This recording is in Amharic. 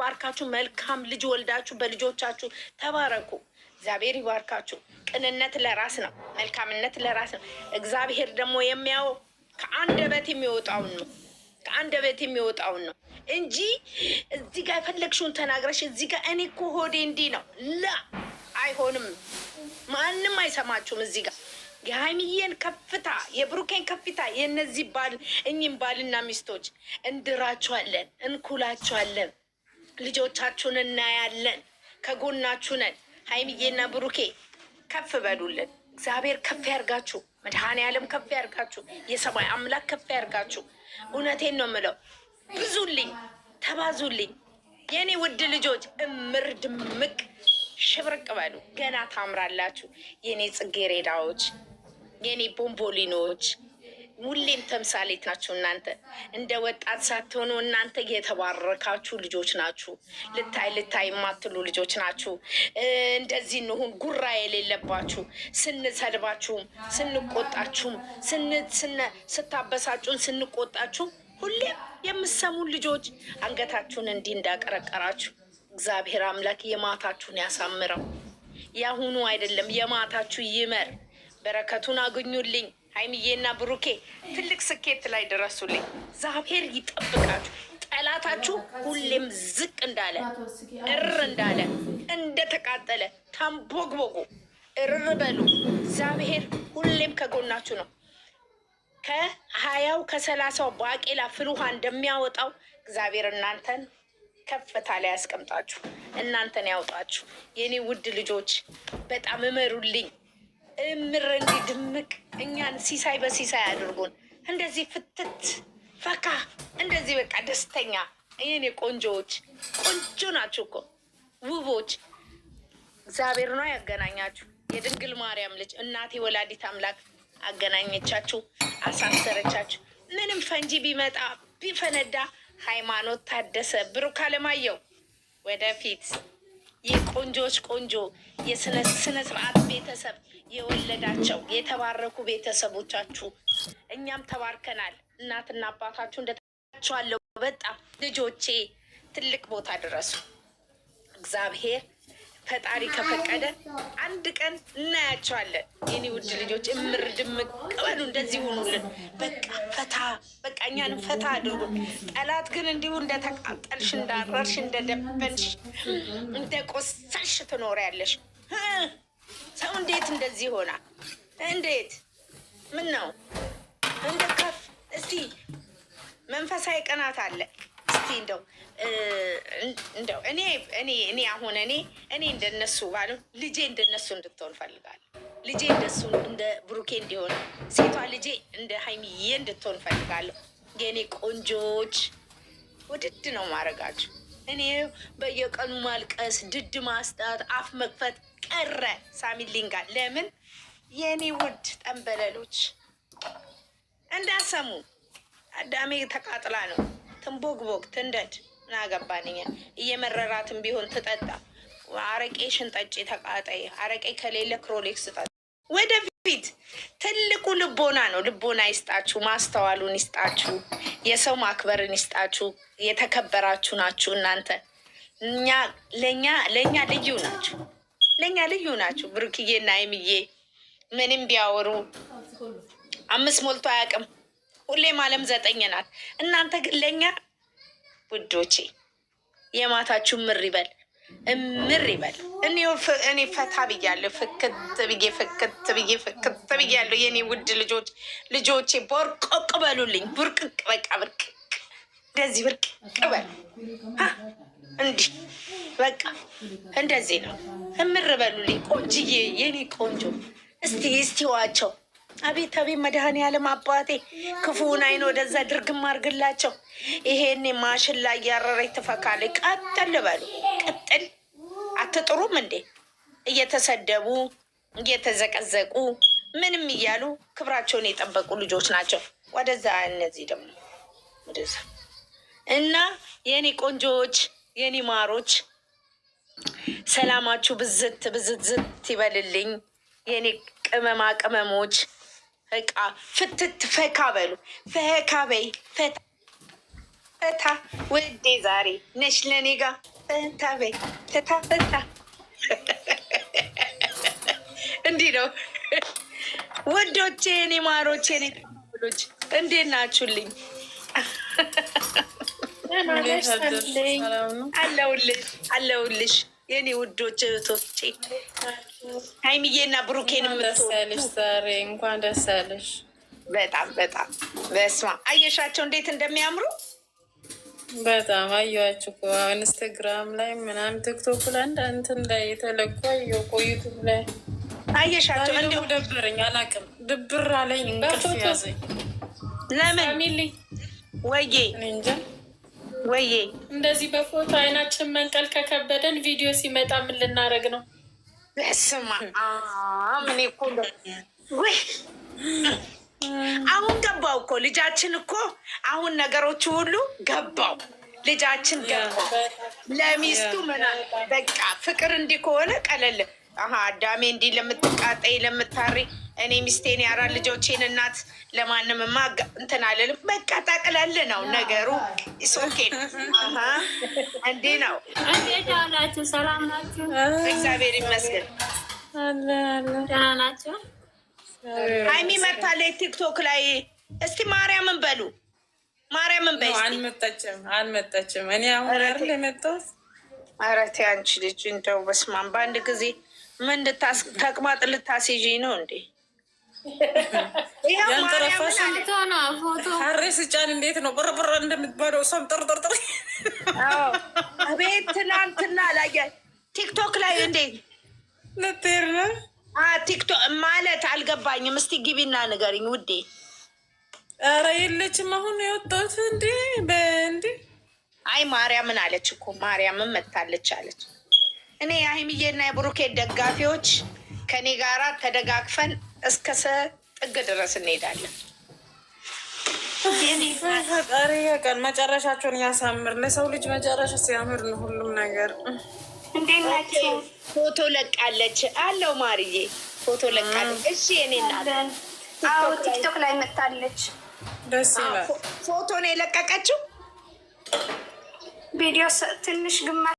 ተባርካችሁ መልካም ልጅ ወልዳችሁ በልጆቻችሁ ተባረኩ። እግዚአብሔር ይባርካችሁ። ቅንነት ለራስ ነው፣ መልካምነት ለራስ ነው። እግዚአብሔር ደግሞ የሚያው ከአንደበት የሚወጣውን ነው፣ ከአንደበት የሚወጣውን ነው እንጂ እዚህ ጋር የፈለግሽውን ተናግረሽ እዚህ ጋር እኔ እኮ ሆዴ እንዲህ ነው ላ አይሆንም። ማንም አይሰማችሁም። እዚህ ጋር የሀይሚዬን ከፍታ የብሩኬን ከፍታ የእነዚህ ባል እኚህም ባልና ሚስቶች እንድራችኋለን፣ እንኩላችኋለን፣ ልጆቻችሁን እናያለን፣ ከጎናችሁ ነን። ሀይሚዬና ብሩኬ ከፍ በሉልን። እግዚአብሔር ከፍ ያርጋችሁ። መድኃኔዓለም ከፍ ያርጋችሁ። የሰማይ አምላክ ከፍ ያርጋችሁ። እውነቴን ነው የምለው። ብዙልኝ፣ ተባዙልኝ የኔ ውድ ልጆች። እምር ድምቅ ሽብርቅ በሉ። ገና ታምራላችሁ የኔ ጽጌሬዳዎች፣ የኔ ቦምቦሊኖች። ሁሌም ተምሳሌት ናችሁ እናንተ። እንደ ወጣት ሳትሆኑ እናንተ የተባረካችሁ ልጆች ናችሁ። ልታይ የማትሉ ልጆች ናችሁ። እንደዚህ እንሁን ጉራ የሌለባችሁ። ስንሰድባችሁም ስንቆጣችሁም ስታበሳጩን ስንቆጣችሁ ሁሌም የምሰሙን ልጆች አንገታችሁን እንዲህ እንዳቀረቀራችሁ እግዚአብሔር አምላክ የማታችሁን ያሳምረው። ያሁኑ አይደለም የማታችሁ ይመር። በረከቱን አግኙልኝ። ሀይሚዬና ብሩኬ ትልቅ ስኬት ላይ ድረሱልኝ። እግዚአብሔር ይጠብቃችሁ። ጠላታችሁ ሁሌም ዝቅ እንዳለ እር እንዳለ እንደተቃጠለ ታንቦግቦጉ እርር በሉ። እግዚአብሔር ሁሌም ከጎናችሁ ነው። ከ20 ከ30 ባቄላ ፍል ውሃ እንደሚያወጣው እግዚአብሔር እናንተን ከፍታ ላይ ያስቀምጣችሁ፣ እናንተን ያውጣችሁ። የኔ ውድ ልጆች በጣም እመሩልኝ። እምር እንዲህ ድምቅ እኛን ሲሳይ በሲሳይ አድርጉን። እንደዚህ ፍትት ፈካ እንደዚህ በቃ ደስተኛ የኔ ቆንጆዎች። ቆንጆ ናችሁ እኮ ውቦች። እግዚአብሔር ነው ያገናኛችሁ። የድንግል ማርያም ልጅ እናቴ ወላዲት አምላክ አገናኘቻችሁ፣ አሳሰረቻችሁ። ምንም ፈንጂ ቢመጣ ቢፈነዳ ሃይማኖት ታደሰ፣ ብሩክ አለማየሁ ወደፊት የቆንጆች ቆንጆ የስነ ስርዓት ቤተሰብ የወለዳቸው የተባረኩ ቤተሰቦቻችሁ። እኛም ተባርከናል። እናትና አባታችሁ እንደታችኋለሁ። በጣም ልጆቼ ትልቅ ቦታ ድረሱ። እግዚአብሔር ፈጣሪ ከፈቀደ አንድ ቀን እናያቸዋለን። የኔ ውድ ልጆች እምር ድምቅ በሉ። እንደዚህ ሆኑልን። በቃ ፈታ በቃ እኛንም ፈታ አድርጉን። ጠላት ግን እንዲሁ እንደተቃጠልሽ እንዳረርሽ እንደደበንሽ እንደቆሰልሽ ትኖሪያለሽ። ሰው እንዴት እንደዚህ ይሆናል? እንዴት ምን ነው እንደ ከፍ እስቲ መንፈሳዊ ቅናት አለ። እስቲ እንደው እኔ አሁን እኔ እንደነሱ ባሉ ልጄ እንደነሱ እንድትሆን ፈልጋለሁ። ልጄ እንደሱ እንደ ብሩኬ እንዲሆን፣ ሴቷ ልጄ እንደ ሀይሚዬ እንድትሆን ፈልጋለሁ። የእኔ ቆንጆች ውድድ ነው ማድረጋችሁ። እኔ በየቀኑ ማልቀስ፣ ድድ ማስጣት፣ አፍ መክፈት ቀረ። ሳሚሊንጋ ለምን የእኔ ውድ ጠንበለሎች እንዳሰሙ አዳሜ ተቃጥላ ነው ትንቦግቦግ ትንደድ። ምን አገባንኛ? እየመረራትን ቢሆን ትጠጣ። አረቄሽን ጠጪ፣ ተቃጠይ። አረቄ ከሌለ ክሮሌክስ ጠጣ። ወደፊት ትልቁ ልቦና ነው። ልቦና ይስጣችሁ፣ ማስተዋሉን ይስጣችሁ፣ የሰው ማክበርን ይስጣችሁ። የተከበራችሁ ናችሁ እናንተ። ለእኛ ልዩ ናችሁ፣ ለእኛ ልዩ ናችሁ። ብሩክዬና ሀይሚዬ ምንም ቢያወሩ 5 ሞልቶ አያውቅም። ሁሌም ዓለም 9 ናት። እናንተ ግን ለእኛ ውዶቼ የማታችሁ ምር ይበል፣ እምር ይበል። እኔ ፈታ ብያለሁ፣ ፍክት ብያለሁ። የኔ ውድ ልጆቼ ቦርቆቅ በሉልኝ። ቡርቅቅ በቃ ብርቅቅ፣ እንደዚህ ብርቅቅ በሉ። እንዲህ በቃ እንደዚህ ነው። እምር በሉልኝ ቆንጅዬ፣ የኔ ቆንጆ። እስቲ ዋቸው። አቤት መድኃኔዓለም አባቴ ክፉውን አይን ወደዛ ድርግም አድርግላቸው። ይሄኔ ማሽን ላይ እያረረች ትፈካለች። ቀጥል በሉ፣ ቀጥል። አትጥሩም እንዴ? እየተሰደቡ እየተዘቀዘቁ ምንም እያሉ ክብራቸውን የጠበቁ ልጆች ናቸው። ወደዛ እነዚህ ደግሞ ወደዛ እና የኔ ቆንጆዎች፣ የኔ ማሮች ሰላማችሁ ብዝት ይበልልኝ። የኔ ቅመማ ቅመሞች በቃ ፍትት ፈካ በሉ። ፈካ በይ፣ ፈታ ውዴ። ዛሬ ነሽ ለኔ ጋር ፈታ በይ ፈታ። እንዲህ ነው ወዶቼ፣ እኔ ማሮቼ፣ እኔ ሎች እንዴት ናችሁልኝ? አለሁልሽ የኔ ውዶች እህቶቼ፣ ሀይሚዬና ብሩኬን የምትወልሽ ዛሬ እንኳን ደስ ያለሽ። በጣም በስማ አየሻቸው እንዴት እንደሚያምሩ በጣም አየኋቸው እኮ ኢንስታግራም ላይ ምናምን ቲክቶክ ላይ እንትን ላይ የተለቁ ዩቱብ ላይ አየሻቸው። እንዲሁ ደበረኝ፣ አላውቅም ድብር አለኝ፣ እንቅልፍ ያዘኝ። ለምን ወዬ እንጃ ወዬ እንደዚህ በፎቶ አይናችን መንቀል ከከበደን ቪዲዮ ሲመጣ ምን ልናደርግ ነው? በስማ ምን እኮ ወይ አሁን ገባው እኮ ልጃችን እኮ አሁን ነገሮቹ ሁሉ ገባው። ልጃችን ገባው ለሚስቱ ምና በቃ ፍቅር እንዲህ ከሆነ ቀለል አዳሜ እንዲህ ለምትቃጠይ ለምታሪ እኔ ሚስቴን ያራት ልጆቼን እናት ለማንምማ እንትን አልልም። በቃ ጠቅለል ነው ነገሩ። ሶኬ እንዲህ ነው። እንዴት ዋላችሁ? ሰላም ናችሁ? እግዚአብሔር ይመስገን። ደህና ናቸው። ሀይሚ መታለች ቲክቶክ ላይ። እስቲ ማርያምን በሉ፣ ማርያምን በይ። አልመጣችም። እኔ አሁን አይደል የመጣሁት። ኧረ ተይ አንቺ ልጅ እንደው በስመ አብ በአንድ ጊዜ ምን ተቅማጥ ልታስይዥኝ ነው እንዴ? ሀሬ ስጫን እንዴት ነው ብርብር እንደምትባለው እሷም ጥርጥርጥር። አቤት ትናንትና ላይ ቲክቶክ ላይ እንዴት ልትሄድ ነው? ቲክቶክ ማለት አልገባኝም። እስቲ ግቢና ንገሪኝ ውዴ። ኧረ የለችም አሁን የወጣሁት እንዴ በእንዴ። አይ ማርያምን አለች እኮ ማርያምን መታለች አለች። እኔ የሀይሚዬና የብሩኬ ደጋፊዎች ከኔ ጋራ ተደጋግፈን እስከ ጥግ ድረስ እንሄዳለን። ፈጣሪ ቀን መጨረሻቸውን ያሳምር። ለሰው ልጅ መጨረሻ ሲያምር ነው ሁሉም ነገር። እንዴት ናቸው? ፎቶ ለቃለች አለው ማርዬ፣ ፎቶ ለቃለች። እሺ እኔ ቲክቶክ ላይ መታለች። ደስ ይላል። ፎቶ ነው የለቀቀችው። ቪዲዮ ትንሽ ግማ